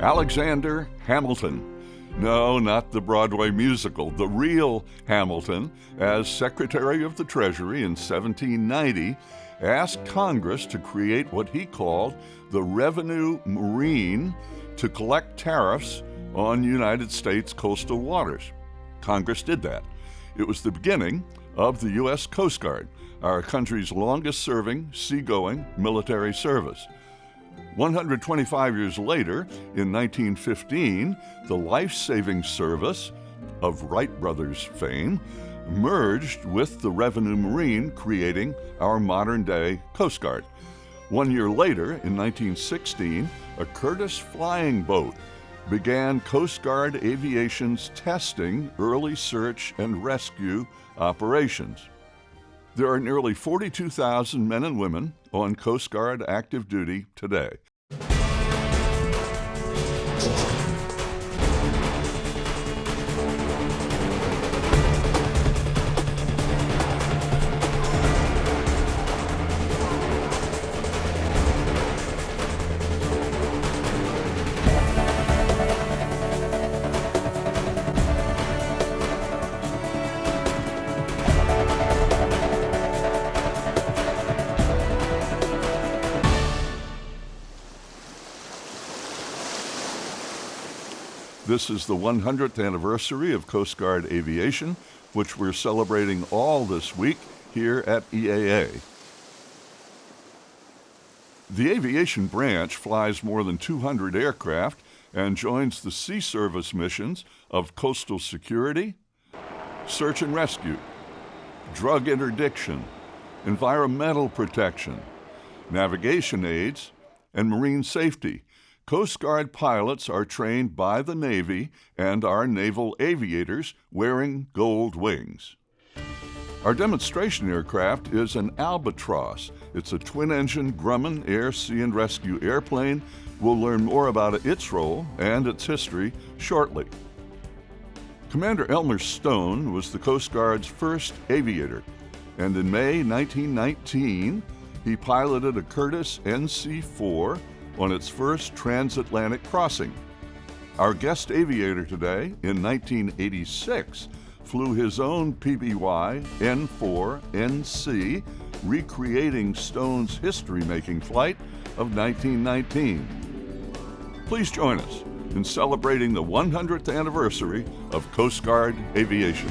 Alexander Hamilton. No, not the Broadway musical. The real Hamilton, as Secretary of the Treasury in 1790, asked Congress to create what he called the Revenue Marine to collect tariffs on United States coastal waters. Congress did that. It was the beginning of the U.S. Coast Guard, our country's longest-serving seagoing military service. 125 years later, in 1915, the life-saving service of Wright brothers fame merged with the Revenue Marine, creating our modern-day Coast Guard. 1 year later, in 1916, a Curtiss flying boat began Coast Guard Aviation's testing early search and rescue operations. There are nearly 42,000 men and women on Coast Guard active duty today. This is the 100th anniversary of Coast Guard Aviation, which we're celebrating all this week here at EAA. The aviation branch flies more than 200 aircraft and joins the sea service missions of coastal security, search and rescue, drug interdiction, environmental protection, navigation aids, and marine safety. Coast Guard pilots are trained by the Navy and our naval aviators wearing gold wings. Our demonstration aircraft is an Albatross. It's a twin-engine Grumman Air, Sea, and Rescue airplane. We'll learn more about its role and its history shortly. Commander Elmer Stone was the Coast Guard's first aviator, and in May 1919, he piloted a Curtiss NC-4 on its first transatlantic crossing. Our guest aviator today, in 1986, flew his own PBY N4NC, recreating Stone's history-making flight of 1919. Please join us in celebrating the 100th anniversary of Coast Guard Aviation.